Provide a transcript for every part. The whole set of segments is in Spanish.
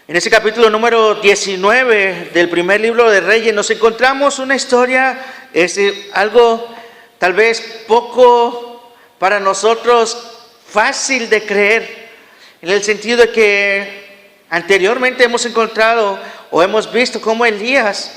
En ese capítulo número 19 del primer libro de Reyes nos encontramos una historia, algo tal vez poco para nosotros fácil de creer, en el sentido de que anteriormente hemos encontrado o hemos visto cómo Elías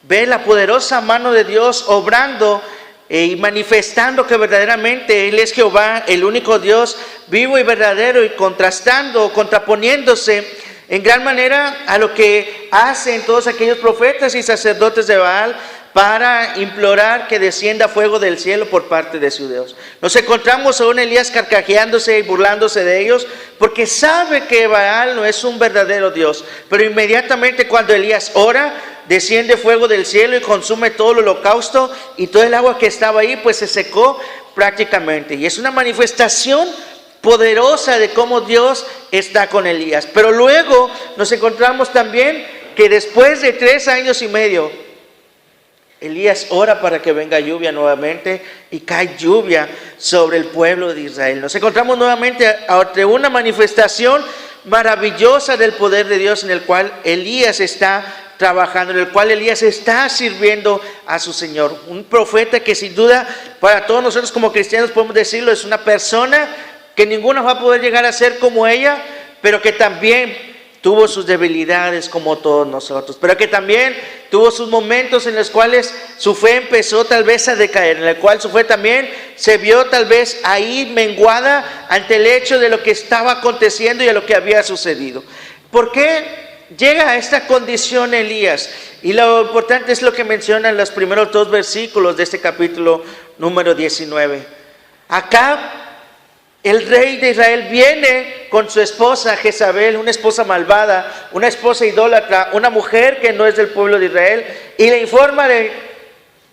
ve la poderosa mano de Dios obrando y manifestando que verdaderamente Él es Jehová, el único Dios vivo y verdadero, y contraponiéndose en gran manera a lo que hacen todos aquellos profetas y sacerdotes de Baal para implorar que descienda fuego del cielo por parte de su Dios. Nos encontramos a un Elías carcajeándose y burlándose de ellos porque sabe que Baal no es un verdadero Dios. Pero inmediatamente cuando Elías ora, desciende fuego del cielo y consume todo el holocausto, y todo el agua que estaba ahí pues se secó prácticamente. Y es una manifestación poderosa de cómo Dios está con Elías. Pero luego nos encontramos también que después de 3 años y medio, Elías ora para que venga lluvia nuevamente, y cae lluvia sobre el pueblo de Israel. Nos encontramos nuevamente ante una manifestación maravillosa del poder de Dios, en el cual Elías está trabajando, en el cual Elías está sirviendo a su Señor. Un profeta que sin duda para todos nosotros como cristianos podemos decirlo, es una persona que ninguno va a poder llegar a ser como ella, pero que también tuvo sus debilidades como todos nosotros, pero que también tuvo sus momentos en los cuales su fe empezó tal vez a decaer, en el cual su fe también se vio tal vez ahí menguada ante el hecho de lo que estaba aconteciendo y a lo que había sucedido. ¿Por qué llega a esta condición Elías? Y lo importante es lo que mencionan los primeros 2 versículos de este capítulo número 19. Acá el rey de Israel viene con su esposa Jezabel, una esposa malvada, una esposa idólatra, una mujer que no es del pueblo de Israel, y le informa de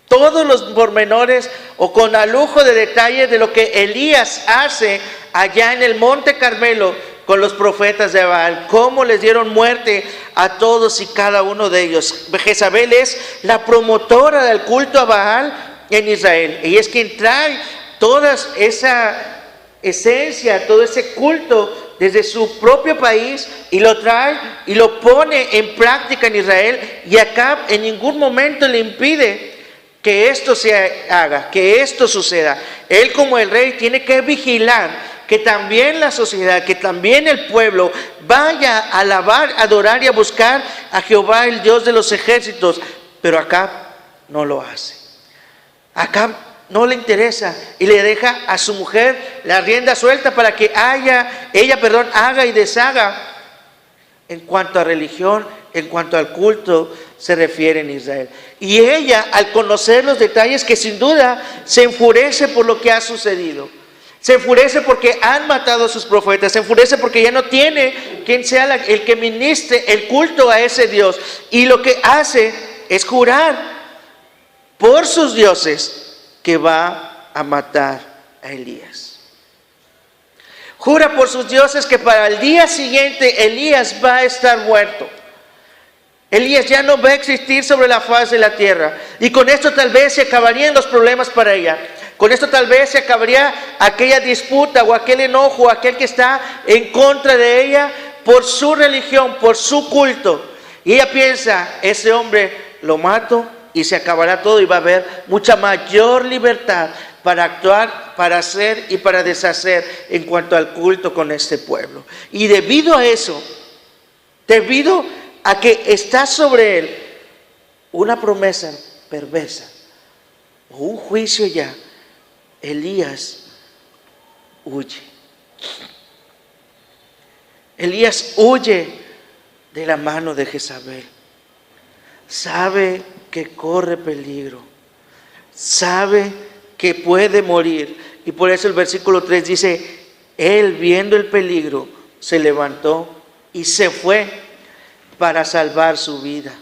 todos los pormenores o con lujo de detalle de lo que Elías hace allá en el monte Carmelo con los profetas de Baal, cómo les dieron muerte a todos y cada uno de ellos. Jezabel es la promotora del culto a Baal en Israel, y es quien trae toda esa esencia, todo ese culto desde su propio país, y lo trae y lo pone en práctica en Israel, y Acab en ningún momento le impide que esto se haga, que esto suceda. Él como el rey tiene que vigilar que también la sociedad, que también el pueblo vaya a alabar, adorar y a buscar a Jehová, el Dios de los ejércitos. Pero Acab no lo hace. Acab no le interesa y le deja a su mujer la rienda suelta para que haga y deshaga en cuanto a religión, en cuanto al culto se refiere en Israel. Y ella, al conocer los detalles, que sin duda se enfurece por lo que ha sucedido, se enfurece porque han matado a sus profetas, se enfurece porque ya no tiene quien sea el que ministre el culto a ese Dios, y lo que hace es jurar por sus dioses que va a matar a Elías. Jura por sus dioses que para el día siguiente Elías va a estar muerto. Elías ya no va a existir sobre la faz de la tierra, y con esto tal vez se acabarían los problemas para ella. Con esto tal vez se acabaría aquella disputa o aquel enojo, aquel que está en contra de ella por su religión, por su culto. Y ella piensa, ese hombre lo mato y se acabará todo, y va a haber mucha mayor libertad para actuar, para hacer y para deshacer en cuanto al culto con este pueblo. Y debido a eso, debido a que está sobre él una promesa perversa o un juicio ya, Elías huye. Elías huye de la mano de Jezabel. Sabe que corre peligro, sabe que puede morir, y por eso el versículo 3 dice: él, viendo el peligro, se levantó y se fue para salvar su vida.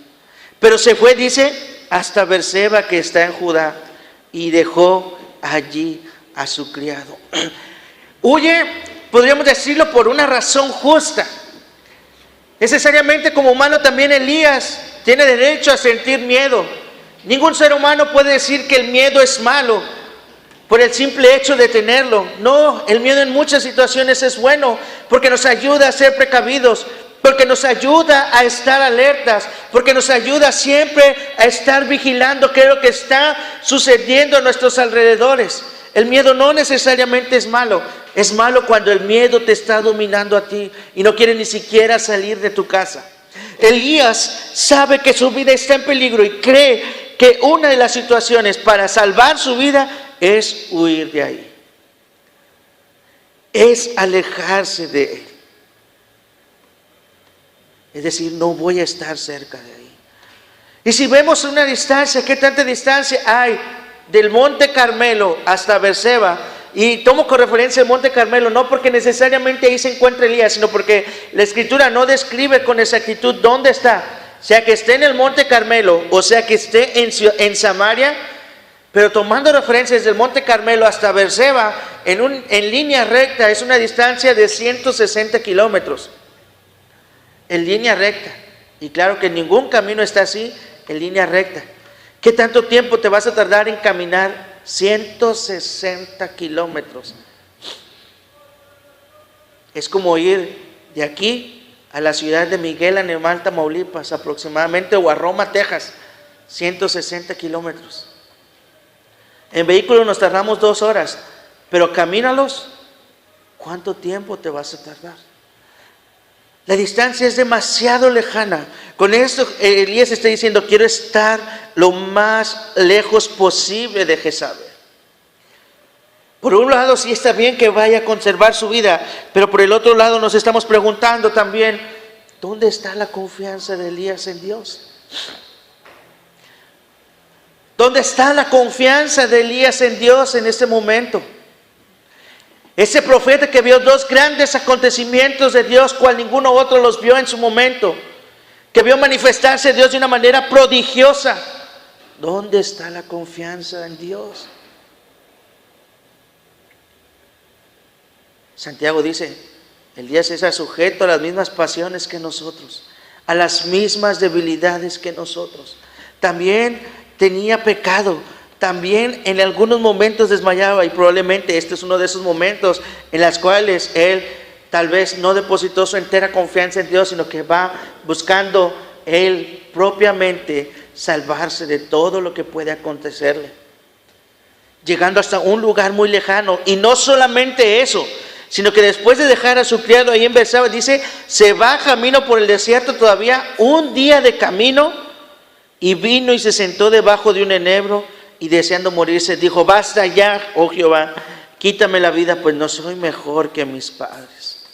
Pero se fue, dice, hasta Berseba, que está en Judá, y dejó allí a su criado. Huye, podríamos decirlo, por una razón justa. Necesariamente como humano también Elías tiene derecho a sentir miedo. Ningún ser humano puede decir que el miedo es malo por el simple hecho de tenerlo. No, el miedo en muchas situaciones es bueno porque nos ayuda a ser precavidos, porque nos ayuda a estar alertas, porque nos ayuda siempre a estar vigilando qué es lo que está sucediendo a nuestros alrededores. El miedo no necesariamente es malo cuando el miedo te está dominando a ti y no quieres ni siquiera salir de tu casa. Elías sabe que su vida está en peligro y cree que una de las situaciones para salvar su vida es huir de ahí, es alejarse de él. Es decir, no voy a estar cerca de ahí. Y si vemos una distancia, ¿qué tanta distancia hay del Monte Carmelo hasta Beerseba? Y tomo con referencia el Monte Carmelo, no porque necesariamente ahí se encuentra Elías, sino porque la Escritura no describe con exactitud dónde está. Sea que esté en el Monte Carmelo, o sea que esté en Samaria, pero tomando referencias del Monte Carmelo hasta Beerseba, en línea recta es una distancia de 160 kilómetros. En línea recta. Y claro que ningún camino está así, en línea recta. ¿Qué tanto tiempo te vas a tardar en caminar 160 kilómetros? Es como ir de aquí a la ciudad de Miguel Alemán, Tamaulipas, aproximadamente, o a Roma, Texas, 160 kilómetros. En vehículo nos tardamos 2 horas, pero camínalos, ¿cuánto tiempo te vas a tardar? La distancia es demasiado lejana. Con esto Elías está diciendo, quiero estar lo más lejos posible de Jezabel. Por un lado sí está bien que vaya a conservar su vida, pero por el otro lado nos estamos preguntando también, ¿dónde está la confianza de Elías en Dios? ¿Dónde está la confianza de Elías en Dios en este momento? Ese profeta que vio 2 grandes acontecimientos de Dios, cual ninguno otro los vio en su momento, que vio manifestarse Dios de una manera prodigiosa. ¿Dónde está la confianza en Dios? Santiago dice, Elías está sujeto a las mismas pasiones que nosotros, a las mismas debilidades que nosotros. También tenía pecado. También en algunos momentos desmayaba, y probablemente este es uno de esos momentos en los cuales él tal vez no depositó su entera confianza en Dios, sino que va buscando él propiamente salvarse de todo lo que puede acontecerle, llegando hasta un lugar muy lejano. Y no solamente eso, sino que después de dejar a su criado ahí en Beerseba, dice, se va camino por el desierto todavía 1 día de camino, y vino y se sentó debajo de un enebro, y deseando morirse, dijo, basta ya, oh Jehová, quítame la vida, pues no soy mejor que mis padres.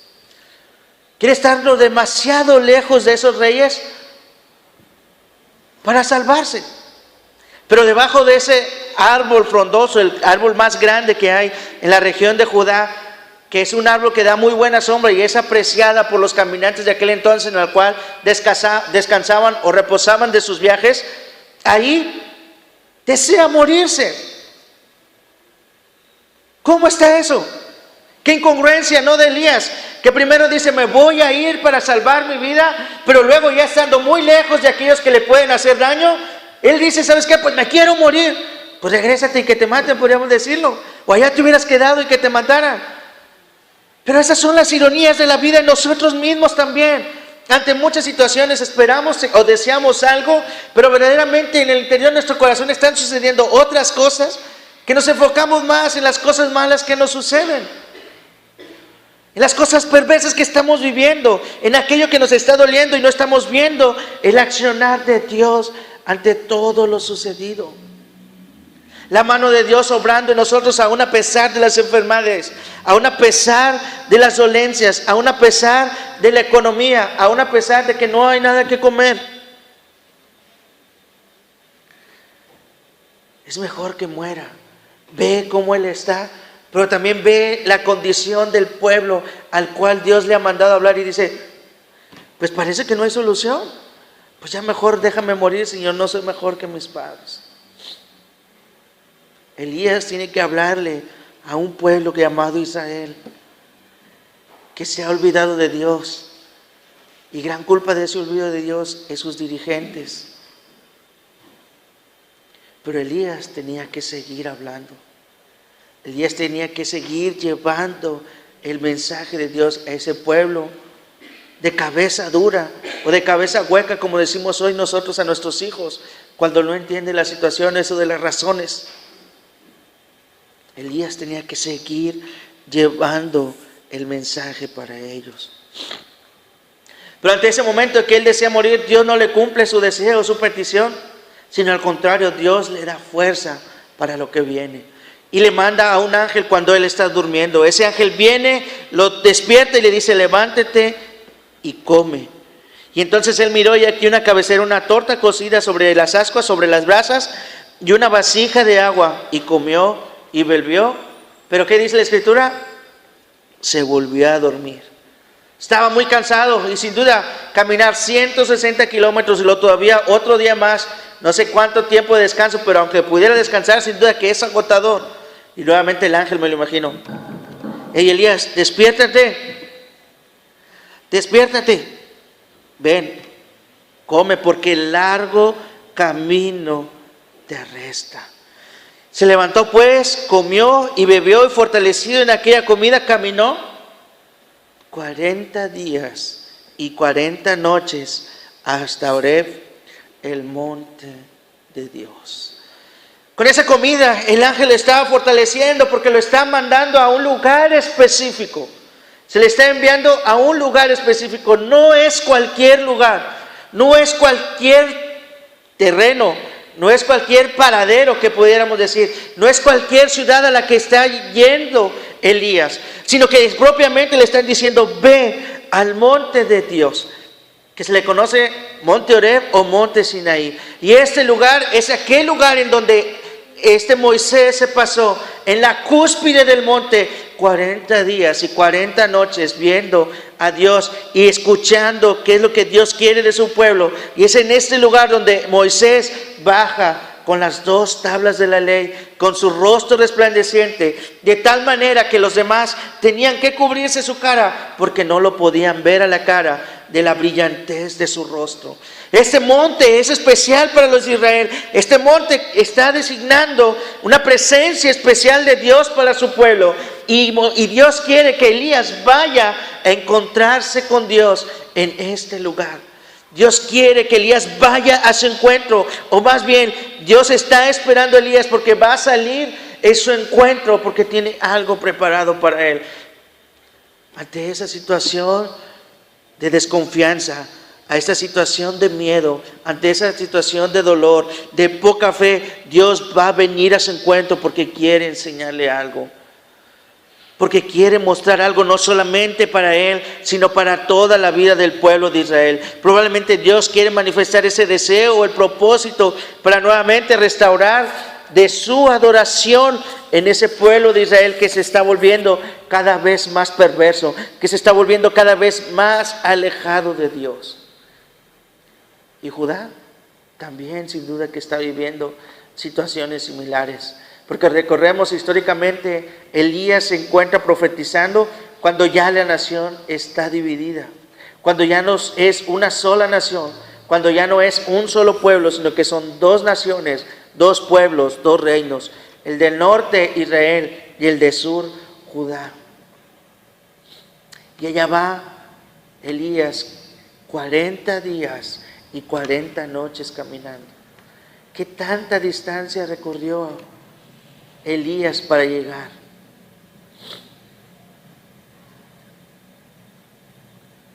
¿Quiere estar demasiado lejos de esos reyes para salvarse? Pero debajo de ese árbol frondoso, el árbol más grande que hay en la región de Judá, que es un árbol que da muy buena sombra y es apreciada por los caminantes de aquel entonces, en el cual descansaban o reposaban de sus viajes, ahí desea morirse. ¿Cómo está eso? Qué incongruencia, ¿no? De Elías, que primero dice, me voy a ir para salvar mi vida, pero luego ya estando muy lejos de aquellos que le pueden hacer daño, él dice, ¿sabes qué? Pues me quiero morir. Pues regrésate y que te maten, podríamos decirlo. O allá te hubieras quedado y que te mataran. Pero esas son las ironías de la vida en nosotros mismos también. Ante muchas situaciones esperamos o deseamos algo, pero verdaderamente en el interior de nuestro corazón están sucediendo otras cosas, que nos enfocamos más en las cosas malas que nos suceden, en las cosas perversas que estamos viviendo, en aquello que nos está doliendo, y no estamos viendo el accionar de Dios ante todo lo sucedido. La mano de Dios obrando en nosotros aún a pesar de las enfermedades, aún a pesar de las dolencias, aún a pesar de la economía, aún a pesar de que no hay nada que comer. Es mejor que muera. Ve cómo Él está, pero también ve la condición del pueblo al cual Dios le ha mandado hablar, y dice, pues parece que no hay solución. Pues ya mejor déjame morir, Señor, no soy mejor que mis padres. Elías tiene que hablarle a un pueblo llamado Israel, que se ha olvidado de Dios, y gran culpa de ese olvido de Dios es sus dirigentes. Pero Elías tenía que seguir hablando. Elías tenía que seguir llevando el mensaje de Dios a ese pueblo de cabeza dura o de cabeza hueca, como decimos hoy nosotros a nuestros hijos, cuando no entienden las situaciones o de las razones. Elías tenía que seguir llevando el mensaje para ellos. Pero ante ese momento que él desea morir, Dios no le cumple su deseo, su petición, sino al contrario, Dios le da fuerza para lo que viene. Y le manda a un ángel cuando él está durmiendo. Ese ángel viene, lo despierta y le dice: levántate y come. Y entonces él miró, y aquí una cabecera, una torta cocida sobre las ascuas, sobre las brasas, y una vasija de agua, y comió y bebió. Pero ¿qué dice la Escritura? Se volvió a dormir. Estaba muy cansado, y sin duda caminar 160 kilómetros y luego todavía otro día más, no sé cuánto tiempo de descanso, pero aunque pudiera descansar, sin duda que es agotador. Y nuevamente el ángel, me lo imagino: hey Elías, despiértate, despiértate, ven, come, porque el largo camino te arresta. Se levantó pues, comió y bebió, y fortalecido en aquella comida caminó 40 días y 40 noches hasta Horeb, el monte de Dios. Con esa comida el ángel le estaba fortaleciendo, porque lo está mandando a un lugar específico. Se le está enviando a un lugar específico. No es cualquier lugar, no es cualquier terreno, no es cualquier paradero que pudiéramos decir, no es cualquier ciudad a la que está yendo Elías, sino que propiamente le están diciendo: ve al monte de Dios, que se le conoce monte Horeb o monte Sinaí. Y este lugar es aquel lugar en donde Moisés se pasó en la cúspide del monte 40 días y 40 noches viendo a Dios y escuchando qué es lo que Dios quiere de su pueblo. Y es en este lugar donde Moisés baja con las 2 tablas de la ley, con su rostro resplandeciente, de tal manera que los demás tenían que cubrirse su cara, porque no lo podían ver a la cara de la brillantez de su rostro. Este monte es especial para los de Israel. Este monte está designando una presencia especial de Dios para su pueblo, y Dios quiere que Elías vaya a encontrarse con Dios en este lugar. Dios quiere que Elías vaya a su encuentro, o más bien, Dios está esperando a Elías porque va a salir en su encuentro, porque tiene algo preparado para él. Ante esa situación de desconfianza, a esta situación de miedo, ante esa situación de dolor, de poca fe, Dios va a venir a su encuentro porque quiere enseñarle algo. Porque quiere mostrar algo no solamente para él, sino para toda la vida del pueblo de Israel. Probablemente Dios quiere manifestar ese deseo o el propósito para nuevamente restaurar de su adoración en ese pueblo de Israel que se está volviendo cada vez más perverso, que se está volviendo cada vez más alejado de Dios. Y Judá también, sin duda, que está viviendo situaciones similares. Porque recordemos históricamente, Elías se encuentra profetizando cuando ya la nación está dividida, cuando ya no es una sola nación, cuando ya no es un solo pueblo, sino que son 2 naciones, 2 pueblos, 2 reinos, el del norte Israel y el del sur Judá. Y allá va Elías 40 días y 40 noches caminando. ¿Qué tanta distancia recorrió Elías para llegar?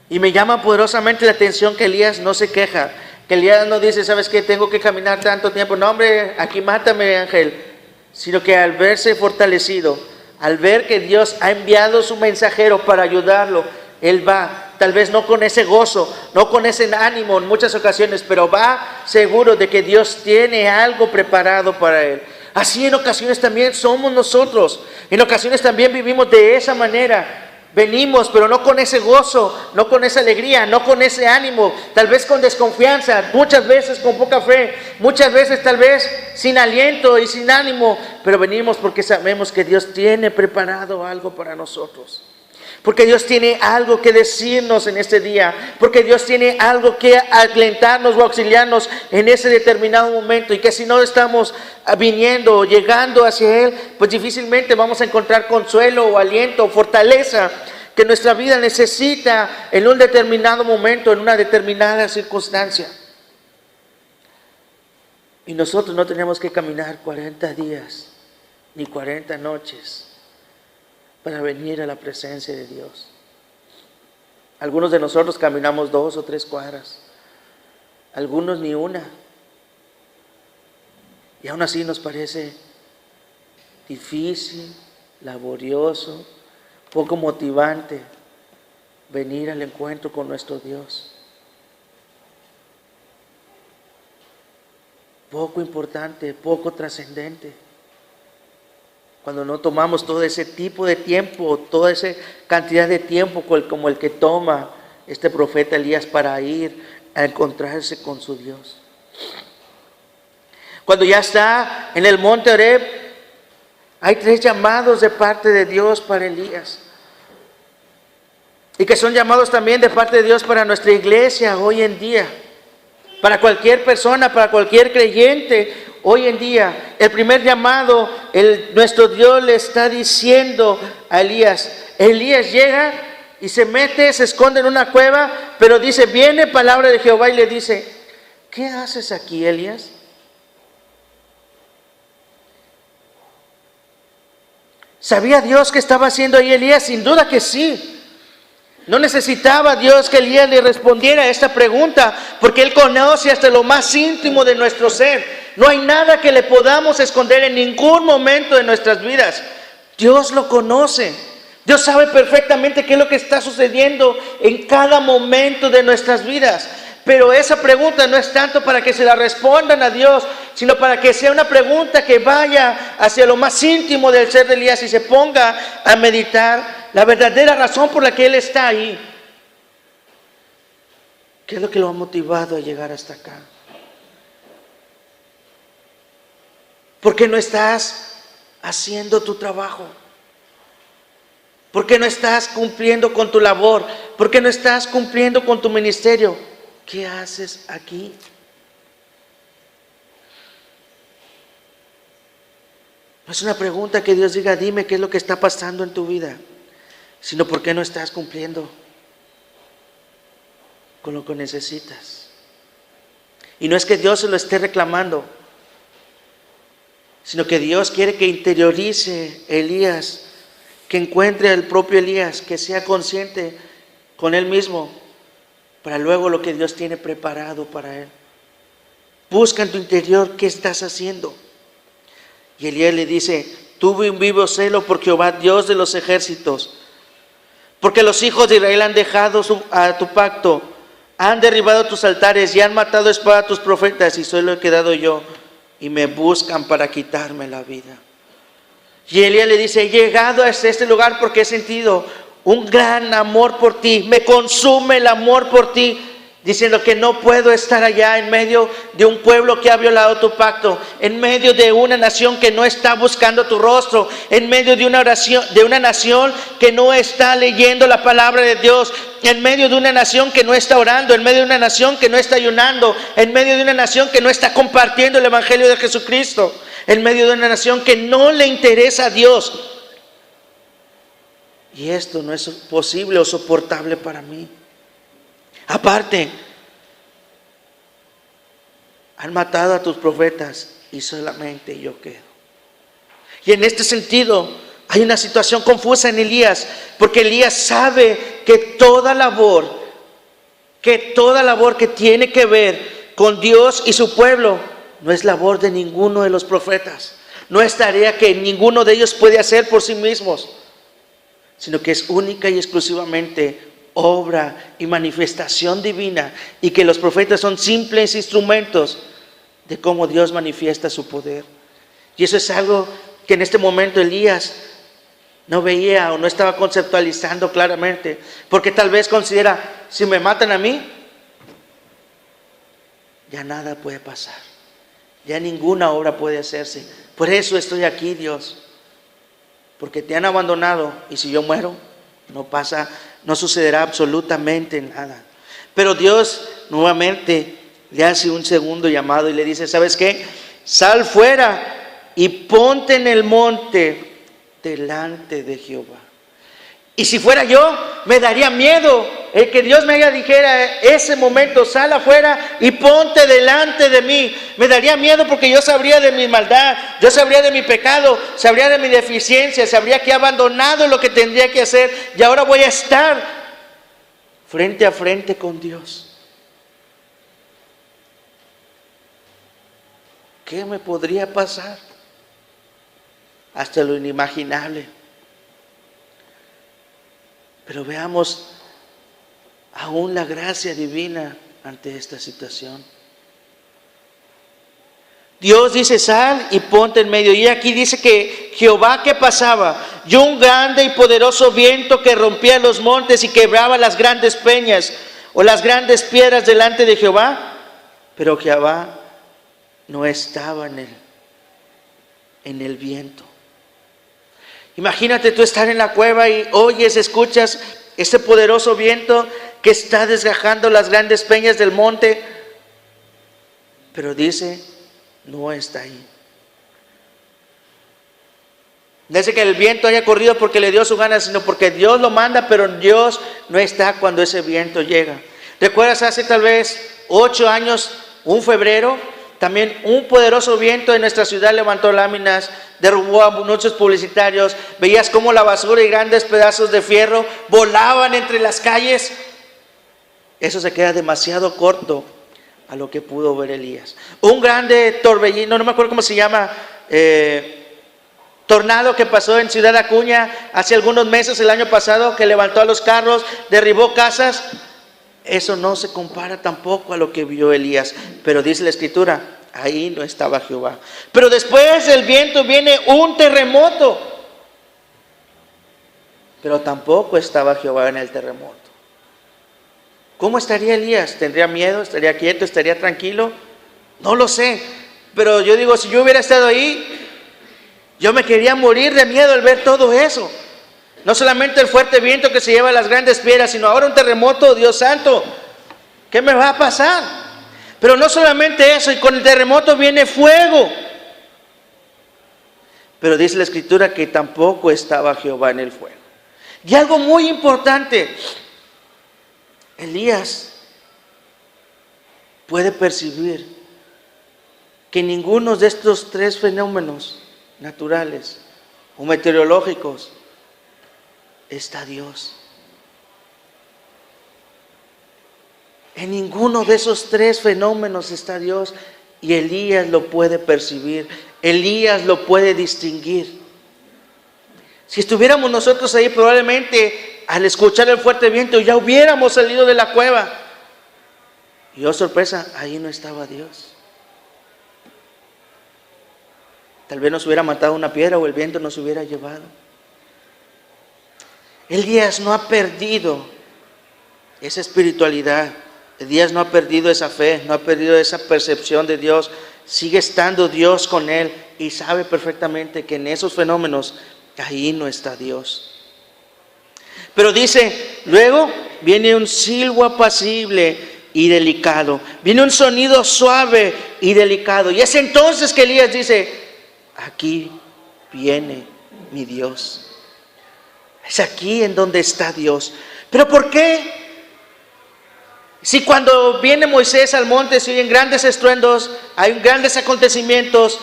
Y me llama poderosamente la atención que Elías no se queja, que Elías no dice: ¿sabes qué? Tengo que caminar tanto tiempo. No, hombre, aquí mátame, ángel. Sino que al verse fortalecido, al ver que Dios ha enviado su mensajero para ayudarlo, él va, tal vez no con ese gozo, no con ese ánimo en muchas ocasiones, pero va seguro de que Dios tiene algo preparado para él. Así en ocasiones también somos nosotros. En ocasiones también vivimos de esa manera. Venimos, pero no con ese gozo, no con esa alegría, no con ese ánimo, tal vez con desconfianza, muchas veces con poca fe, muchas veces tal vez sin aliento y sin ánimo, pero venimos porque sabemos que Dios tiene preparado algo para nosotros. Porque Dios tiene algo que decirnos en este día, porque Dios tiene algo que alentarnos o auxiliarnos en ese determinado momento, y que si no estamos viniendo o llegando hacia Él, pues difícilmente vamos a encontrar consuelo o aliento o fortaleza que nuestra vida necesita en un determinado momento, en una determinada circunstancia. Y nosotros no tenemos que caminar 40 días ni 40 noches para venir a la presencia de Dios. Algunos de nosotros caminamos 2 o 3 cuadras, algunos ni una. Y aún así nos parece difícil, laborioso, poco motivante venir al encuentro con nuestro Dios. Poco importante, poco trascendente. Cuando no tomamos todo ese tipo de tiempo, toda esa cantidad de tiempo como el que toma este profeta Elías para ir a encontrarse con su Dios. Cuando ya está en el monte Horeb, hay 3 llamados de parte de Dios para Elías. Y que son llamados también de parte de Dios para nuestra iglesia hoy en día. Para cualquier persona, para cualquier creyente hoy en día. El primer llamado, nuestro Dios le está diciendo a Elías. Elías llega y se mete, se esconde en una cueva, pero dice, viene palabra de Jehová y le dice, ¿qué haces aquí, Elías? ¿Sabía Dios qué estaba haciendo ahí Elías? Sin duda que sí. No necesitaba Dios que Elías le respondiera a esta pregunta, porque Él conoce hasta lo más íntimo de nuestro ser. No hay nada que le podamos esconder en ningún momento de nuestras vidas. Dios lo conoce. Dios sabe perfectamente qué es lo que está sucediendo en cada momento de nuestras vidas. Pero esa pregunta no es tanto para que se la respondan a Dios, sino para que sea una pregunta que vaya hacia lo más íntimo del ser de Elías y se ponga a meditar la verdadera razón por la que él está ahí. ¿Qué es lo que lo ha motivado a llegar hasta acá? ¿Por qué no estás haciendo tu trabajo? ¿Por qué no estás cumpliendo con tu labor? ¿Por qué no estás cumpliendo con tu ministerio? ¿Qué haces aquí? No es una pregunta que Dios diga, dime qué es lo que está pasando en tu vida, sino por qué no estás cumpliendo con lo que necesitas. Y no es que Dios se lo esté reclamando, sino que Dios quiere que interiorice Elías, que encuentre al propio Elías, que sea consciente con él mismo, para luego lo que Dios tiene preparado para él. Busca en tu interior qué estás haciendo. Y Elías le dice, tuve un vivo celo por Jehová, Dios de los ejércitos, porque los hijos de Israel han dejado a tu pacto, han derribado tus altares y han matado a espada a tus profetas, y solo he quedado yo, y me buscan para quitarme la vida. Y Elías le dice, he llegado hasta este lugar porque he sentido un gran amor por ti, me consume el amor por ti, diciendo que no puedo estar allá en medio de un pueblo que ha violado tu pacto, en medio de una nación que no está buscando tu rostro, en medio de una nación que no está leyendo la palabra de Dios, en medio de una nación que no está orando, en medio de una nación que no está ayunando, en medio de una nación que no está compartiendo el evangelio de Jesucristo, en medio de una nación que no le interesa a Dios. Y esto no es posible o soportable para mí. Aparte, han matado a tus profetas y solamente yo quedo. Y en este sentido hay una situación confusa en Elías, porque Elías sabe que toda labor que tiene que ver con Dios y su pueblo no es labor de ninguno de los profetas, no es tarea que ninguno de ellos puede hacer por sí mismos, sino que es única y exclusivamente obra y manifestación divina, y que los profetas son simples instrumentos de cómo Dios manifiesta su poder. Y eso es algo que en este momento Elías no veía o no estaba conceptualizando claramente, porque tal vez considera, si me matan a mí, ya nada puede pasar, ya ninguna obra puede hacerse. Por eso estoy aquí, Dios, porque te han abandonado, y si yo muero, no sucederá absolutamente nada. Pero Dios nuevamente le hace un segundo llamado y le dice, ¿sabes qué? Sal fuera y ponte en el monte delante de Jehová. Y si fuera yo, me daría miedo el que Dios me dijera ese momento, sal afuera y ponte delante de mí. Me daría miedo porque yo sabría de mi maldad, yo sabría de mi pecado, sabría de mi deficiencia, sabría que he abandonado lo que tendría que hacer y ahora voy a estar frente a frente con Dios. ¿Qué me podría pasar? Hasta lo inimaginable. Pero veamos aún la gracia divina ante esta situación. Dios dice, sal y ponte en medio. Y aquí dice que Jehová que pasaba, y un grande y poderoso viento que rompía los montes y quebraba las grandes peñas o las grandes piedras delante de Jehová. Pero Jehová no estaba en el viento. Imagínate tú estar en la cueva y oyes, escuchas este poderoso viento que está desgajando las grandes peñas del monte, pero dice, no está ahí. No es que el viento haya corrido porque le dio su gana, sino porque Dios lo manda, pero Dios no está cuando ese viento llega. ¿Recuerdas hace tal vez 8 años, un febrero? También un poderoso viento en nuestra ciudad levantó láminas, derrubó anuncios publicitarios, veías cómo la basura y grandes pedazos de fierro volaban entre las calles. Eso se queda demasiado corto a lo que pudo ver Elías. Un grande torbellino, no me acuerdo cómo se llama, tornado que pasó en Ciudad Acuña hace algunos meses, el año pasado, que levantó a los carros, derribó casas. Eso no se compara tampoco a lo que vio Elías, pero dice la Escritura, ahí no estaba Jehová. Pero después del viento viene un terremoto, pero tampoco estaba Jehová en el terremoto. ¿Cómo estaría Elías? ¿Tendría miedo? ¿Estaría quieto? ¿Estaría tranquilo? No lo sé, pero yo digo, si yo hubiera estado ahí, yo me quería morir de miedo al ver todo eso. No solamente el fuerte viento que se lleva las grandes piedras, sino ahora un terremoto. Dios santo, ¿qué me va a pasar? Pero no solamente eso, y con el terremoto viene fuego. Pero dice la Escritura que tampoco estaba Jehová en el fuego. Y algo muy importante, Elías puede percibir que ninguno de estos 3 fenómenos naturales o meteorológicos está Dios. En ninguno de esos 3 fenómenos está Dios, y Elías lo puede percibir, Elías lo puede distinguir. Si estuviéramos nosotros ahí, probablemente al escuchar el fuerte viento ya hubiéramos salido de la cueva. Y oh sorpresa, ahí no estaba Dios. Tal vez nos hubiera matado una piedra o el viento nos hubiera llevado. Elías no ha perdido esa espiritualidad. Elías no ha perdido esa fe, no ha perdido esa percepción de Dios. Sigue estando Dios con él y sabe perfectamente que en esos fenómenos ahí no está Dios. Pero dice, luego viene un silbo apacible y delicado. Viene un sonido suave y delicado. Y es entonces que Elías dice, aquí viene mi Dios. Es aquí en donde está Dios. ¿Pero por qué? Si cuando viene Moisés al monte se oyen grandes estruendos, hay grandes acontecimientos,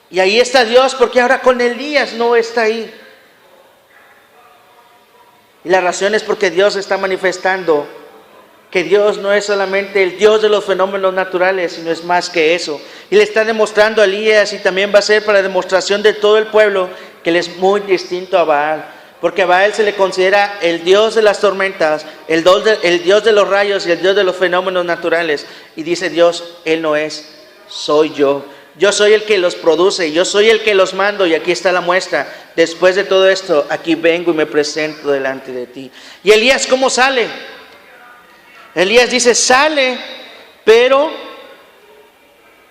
y ahí está Dios, ¿por qué ahora con Elías no está ahí? Y la razón es porque Dios está manifestando que Dios no es solamente el Dios de los fenómenos naturales, sino es más que eso. Y le está demostrando a Elías, y también va a ser para demostración de todo el pueblo, que él es muy distinto a Baal. Porque a Baal se le considera el Dios de las tormentas, el Dios de los rayos y el Dios de los fenómenos naturales. Y dice Dios, Él no es, soy yo. Yo soy el que los produce, yo soy el que los mando, y aquí está la muestra. Después de todo esto, aquí vengo y me presento delante de ti. ¿Y Elías cómo sale? Elías dice, sale, pero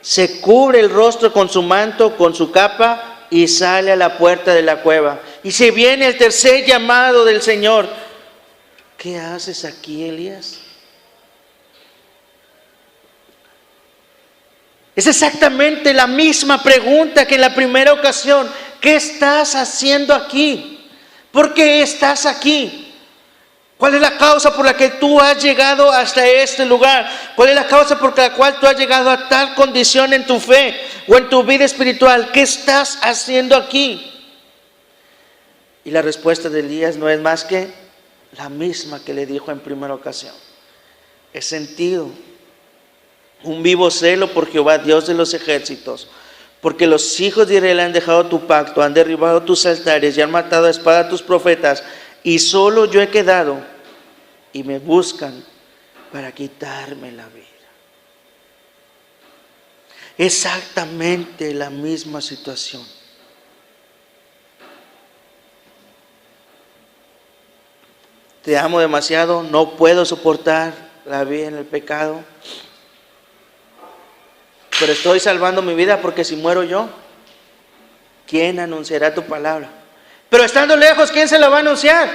se cubre el rostro con su manto, con su capa, y sale a la puerta de la cueva. Y se viene el tercer llamado del Señor. ¿Qué haces aquí, Elías? Es exactamente la misma pregunta que en la primera ocasión. ¿Qué estás haciendo aquí? ¿Por qué estás aquí? ¿Cuál es la causa por la que tú has llegado hasta este lugar? ¿Cuál es la causa por la cual tú has llegado a tal condición en tu fe o en tu vida espiritual? ¿Qué estás haciendo aquí? Y la respuesta de Elías no es más que la misma que le dijo en primera ocasión. He sentido un vivo celo por Jehová, Dios de los ejércitos, porque los hijos de Israel han dejado tu pacto, han derribado tus altares y han matado a espada a tus profetas, y solo yo he quedado, y me buscan para quitarme la vida. Exactamente la misma situación. Te amo demasiado, no puedo soportar la vida en el pecado, pero estoy salvando mi vida porque si muero yo, ¿quién anunciará tu palabra? Pero estando lejos, ¿quién se la va a anunciar?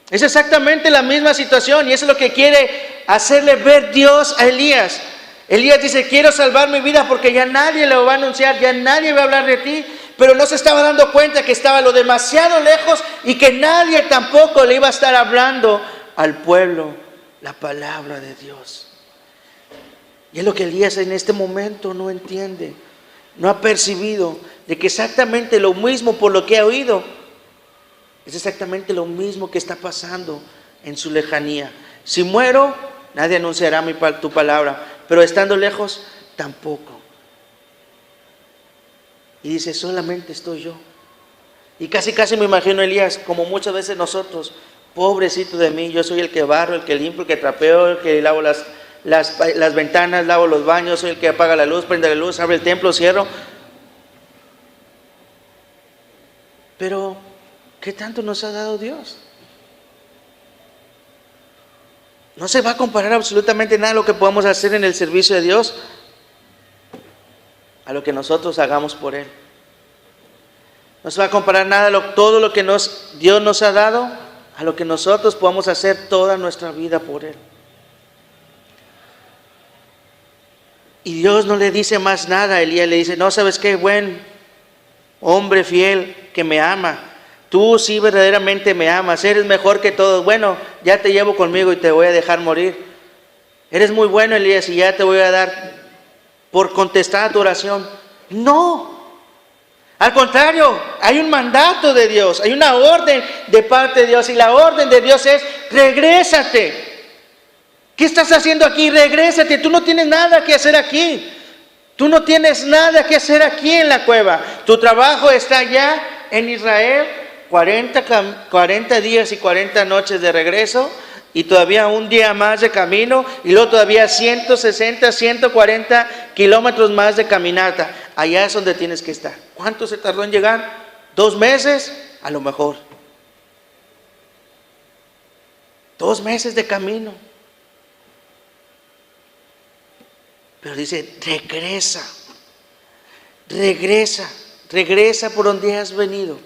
Es exactamente la misma situación y eso es lo que quiere hacerle ver Dios a Elías. Elías dice, quiero salvar mi vida porque ya nadie lo va a anunciar, ya nadie va a hablar de ti, pero no se estaba dando cuenta que estaba lo demasiado lejos y que nadie tampoco le iba a estar hablando al pueblo la palabra de Dios. Y es lo que Elías en este momento no entiende, no ha percibido de que exactamente lo mismo por lo que ha oído, es exactamente lo mismo que está pasando en su lejanía. Si muero, nadie anunciará tu palabra, pero estando lejos, tampoco. Y dice, solamente estoy yo. Y casi me imagino a Elías, como muchas veces nosotros, pobrecito de mí, yo soy el que barro, el que limpio, el que trapeo, el que lavo las ventanas, lavo los baños, soy el que apaga la luz, prende la luz, abre el templo, cierro. Pero, ¿qué tanto nos ha dado Dios? No se va a comparar absolutamente nada de lo que podamos hacer en el servicio de Dios a lo que nosotros hagamos por Él. No se va a comparar nada todo lo que Dios nos ha dado a lo que nosotros podamos hacer toda nuestra vida por Él. Y Dios no le dice más nada a Elías, le dice, no, ¿sabes qué? Buen hombre fiel que me ama. Tú sí verdaderamente me amas, eres mejor que todos. Bueno, ya te llevo conmigo y te voy a dejar morir. Eres muy bueno, Elías, y ya te voy a dar por contestar a tu oración. No, al contrario, hay un mandato de Dios, hay una orden de parte de Dios, y la orden de Dios es, regrésate. ¿Qué estás haciendo aquí? Regrésate, tú no tienes nada que hacer aquí. Tú no tienes nada que hacer aquí en la cueva. Tu trabajo está allá en Israel, 40 días y 40 noches de regreso, y todavía un día más de camino, y luego todavía 160, 140 kilómetros más de caminata. Allá es donde tienes que estar. ¿Cuánto se tardó en llegar? 2 meses, a lo mejor. 2 meses de camino. Pero dice, regresa por donde has venido.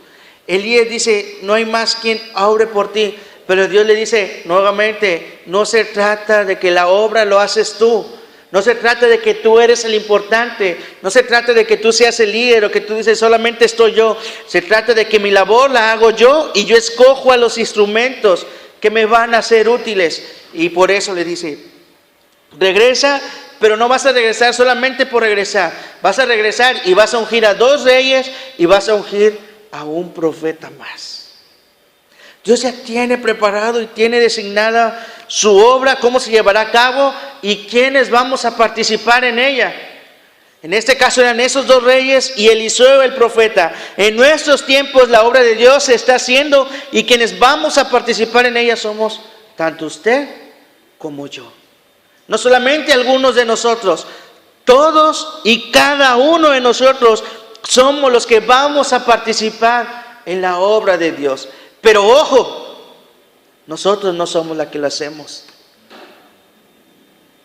Elías dice, no hay más quien obre por ti. Pero Dios le dice nuevamente, no se trata de que la obra lo haces tú. No se trata de que tú eres el importante. No se trata de que tú seas el líder o que tú dices, solamente estoy yo. Se trata de que mi labor la hago yo y yo escojo a los instrumentos que me van a ser útiles. Y por eso le dice, regresa. Pero no vas a regresar solamente por regresar. Vas a regresar y vas a ungir a 2 reyes y vas a ungir a un profeta más. Dios ya tiene preparado y tiene designada su obra, cómo se llevará a cabo y quiénes vamos a participar en ella. En este caso eran esos 2 reyes y Eliseo el profeta. En nuestros tiempos la obra de Dios se está haciendo y quienes vamos a participar en ella somos tanto usted como yo. No solamente algunos de nosotros, todos y cada uno de nosotros somos los que vamos a participar en la obra de Dios. Pero ojo, nosotros no somos los que lo hacemos.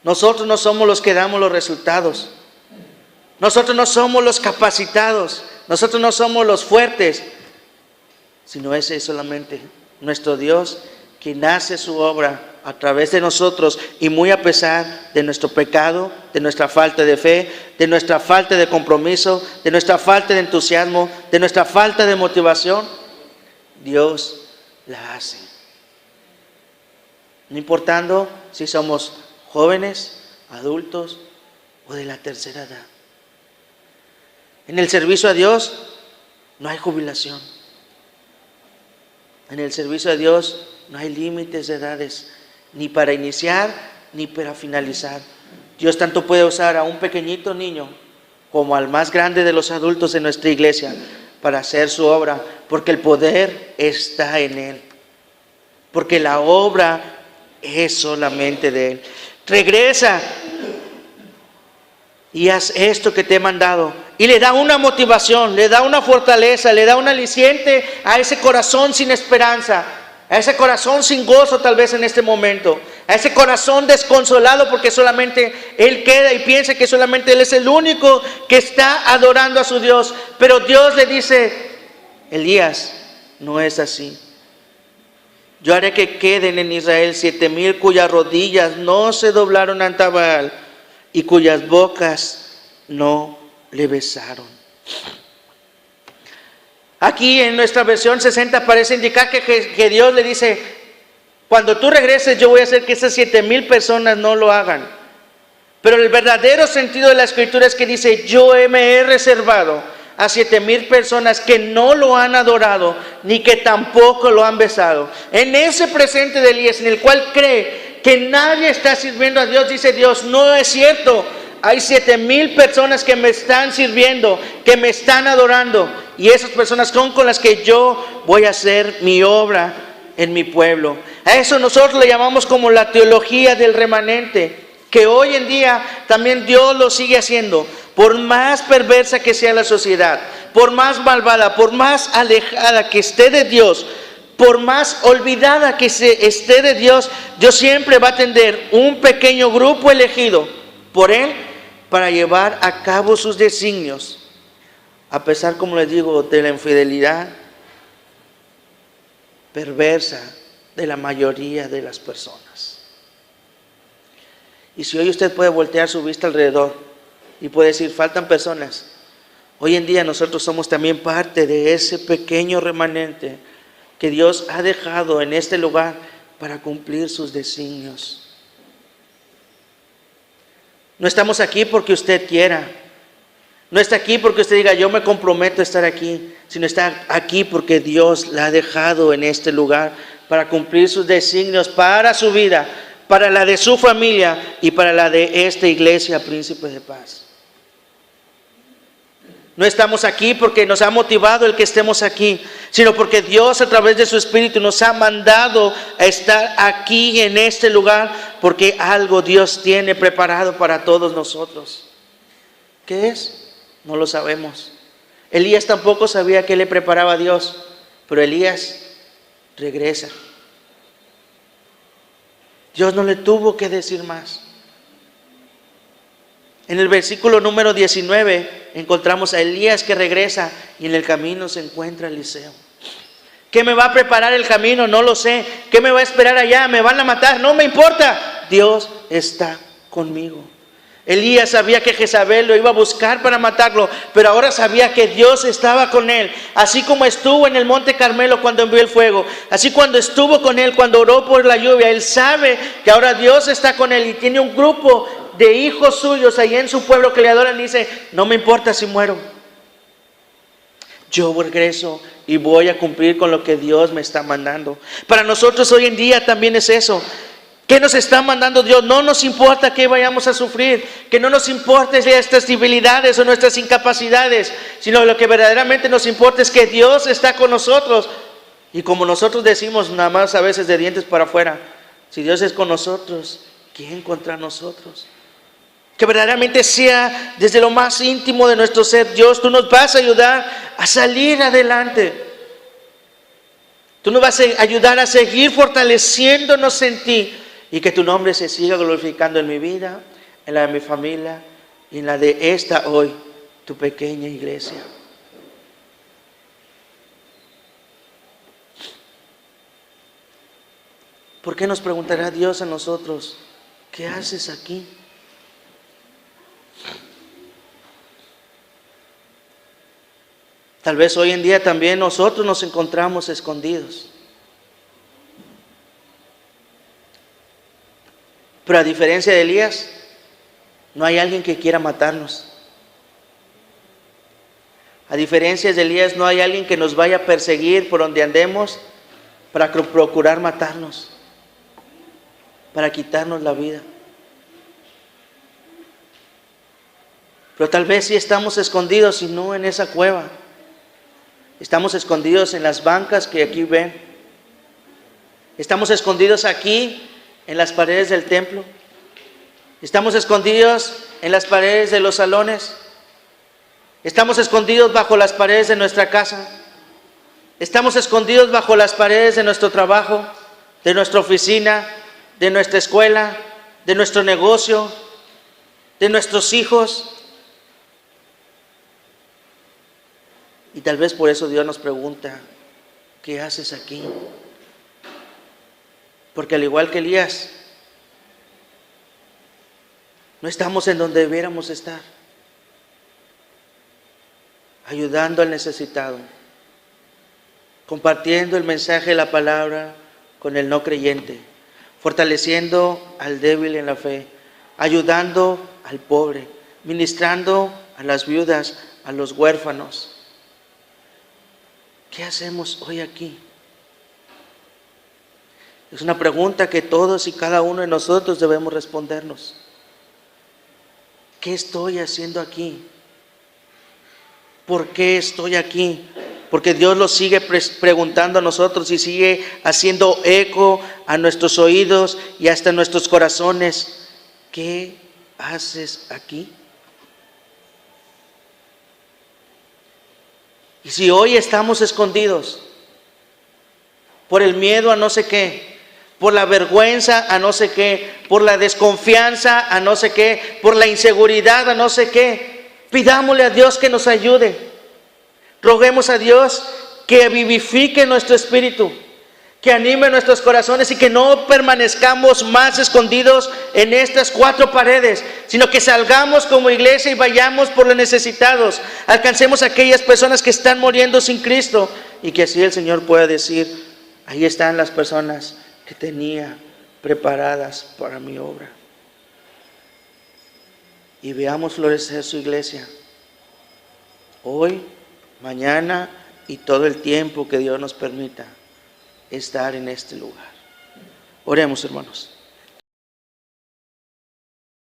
Nosotros no somos los que damos los resultados. Nosotros no somos los capacitados. Nosotros no somos los fuertes. Sino ese es solamente nuestro Dios quien hace su obra a través de nosotros y muy a pesar de nuestro pecado, de nuestra falta de fe, de nuestra falta de compromiso, de nuestra falta de entusiasmo, de nuestra falta de motivación. Dios la hace. No importando si somos jóvenes, adultos o de la tercera edad. En el servicio a Dios no hay jubilación. En el servicio a Dios no hay límites de edades, ni para iniciar ni para finalizar. Dios tanto puede usar a un pequeñito niño como al más grande de los adultos en nuestra iglesia para hacer su obra, porque el poder está en Él, porque la obra es solamente de Él. Regresa y haz esto que te he mandado. Y le da una motivación, le da una fortaleza, le da un aliciente a ese corazón sin esperanza, a ese corazón sin gozo tal vez en este momento, a ese corazón desconsolado porque solamente él queda y piensa que solamente él es el único que está adorando a su Dios. Pero Dios le dice: Elías, no es así. Yo haré que queden en Israel 7,000 cuyas rodillas no se doblaron ante Baal y cuyas bocas no le besaron. Aquí en nuestra versión 60 parece indicar que Dios le dice: cuando tú regreses yo voy a hacer que esas 7,000 personas no lo hagan. Pero el verdadero sentido de la escritura es que dice: yo me he reservado a 7,000 personas que no lo han adorado ni que tampoco lo han besado. En ese presente de Elías, en el cual cree que nadie está sirviendo a Dios, dice Dios: no es cierto. Hay 7,000 personas que me están sirviendo, que me están adorando, y esas personas son con las que yo voy a hacer mi obra en mi pueblo. A eso nosotros le llamamos como la teología del remanente, que hoy en día también Dios lo sigue haciendo. Por más perversa que sea la sociedad, por más malvada, por más alejada que esté de Dios, por más olvidada que esté de Dios, Dios siempre va a tener un pequeño grupo elegido por Él para llevar a cabo sus designios, a pesar, como les digo, de la infidelidad perversa de la mayoría de las personas. Y si hoy usted puede voltear su vista alrededor y puede decir: faltan personas, hoy en día nosotros somos también parte de ese pequeño remanente que Dios ha dejado en este lugar para cumplir sus designios. No estamos aquí porque usted quiera, no está aquí porque usted diga: yo me comprometo a estar aquí, sino está aquí porque Dios la ha dejado en este lugar para cumplir sus designios para su vida, para la de su familia y para la de esta iglesia Príncipe de Paz. No estamos aquí porque nos ha motivado el que estemos aquí, sino porque Dios a través de su Espíritu nos ha mandado a estar aquí en este lugar, porque algo Dios tiene preparado para todos nosotros. ¿Qué es? No lo sabemos. Elías tampoco sabía qué le preparaba a Dios, pero Elías regresa. Dios no le tuvo que decir más. En el versículo número 19 encontramos a Elías que regresa y en el camino se encuentra Eliseo. ¿Qué me va a preparar el camino? No lo sé. ¿Qué me va a esperar allá? ¿Me van a matar? No me importa. Dios está conmigo. Elías sabía que Jezabel lo iba a buscar para matarlo, pero ahora sabía que Dios estaba con él. Así como estuvo en el monte Carmelo cuando envió el fuego, así cuando estuvo con él cuando oró por la lluvia, él sabe que ahora Dios está con él y tiene un grupo de hijos suyos ahí en su pueblo que le adoran. Y dice: no me importa si muero, yo regreso y voy a cumplir con lo que Dios me está mandando. Para nosotros hoy en día también es eso. ¿Qué nos está mandando Dios? No nos importa que vayamos a sufrir, que no nos importa nuestras debilidades o nuestras incapacidades, sino lo que verdaderamente nos importa es que Dios está con nosotros. Y como nosotros decimos nada más a veces de dientes para afuera, si Dios es con nosotros, ¿quién contra nosotros? Que verdaderamente sea desde lo más íntimo de nuestro ser: Dios, tú nos vas a ayudar a salir adelante. Tú nos vas a ayudar a seguir fortaleciéndonos en ti, y que tu nombre se siga glorificando en mi vida, en la de mi familia y en la de esta hoy, tu pequeña iglesia. ¿Por qué nos preguntará Dios a nosotros: ¿qué haces aquí? Tal vez hoy en día también nosotros nos encontramos escondidos. Pero a diferencia de Elías, no hay alguien que quiera matarnos. A diferencia de Elías, no hay alguien que nos vaya a perseguir por donde andemos para procurar matarnos, para quitarnos la vida. Pero tal vez sí estamos escondidos y no en esa cueva. Estamos escondidos en las bancas que aquí ven. Estamos escondidos aquí en las paredes del templo. Estamos escondidos en las paredes de los salones. Estamos escondidos bajo las paredes de nuestra casa. Estamos escondidos bajo las paredes de nuestro trabajo, de nuestra oficina, de nuestra escuela, de nuestro negocio, de nuestros hijos. Y tal vez por eso Dios nos pregunta, ¿qué haces aquí? Porque al igual que Elías, no estamos en donde debiéramos estar, ayudando al necesitado, compartiendo el mensaje de la palabra con el no creyente, fortaleciendo al débil en la fe, ayudando al pobre, ministrando a las viudas, a los huérfanos. ¿Qué hacemos hoy aquí? Es una pregunta que todos y cada uno de nosotros debemos respondernos. ¿Qué estoy haciendo aquí? ¿Por qué estoy aquí? Porque Dios lo sigue preguntando a nosotros y sigue haciendo eco a nuestros oídos y hasta a nuestros corazones. ¿Qué haces aquí? Y si hoy estamos escondidos por el miedo a no sé qué, por la vergüenza a no sé qué, por la desconfianza a no sé qué, por la inseguridad a no sé qué, pidámosle a Dios que nos ayude. Roguemos a Dios que vivifique nuestro espíritu, que anime nuestros corazones y que no permanezcamos más escondidos en estas cuatro paredes, sino que salgamos como iglesia y vayamos por los necesitados, alcancemos a aquellas personas que están muriendo sin Cristo y que así el Señor pueda decir, ahí están las personas que tenía preparadas para mi obra. Y veamos florecer su iglesia hoy, mañana y todo el tiempo que Dios nos permita estar en este lugar. Oremos, hermanos.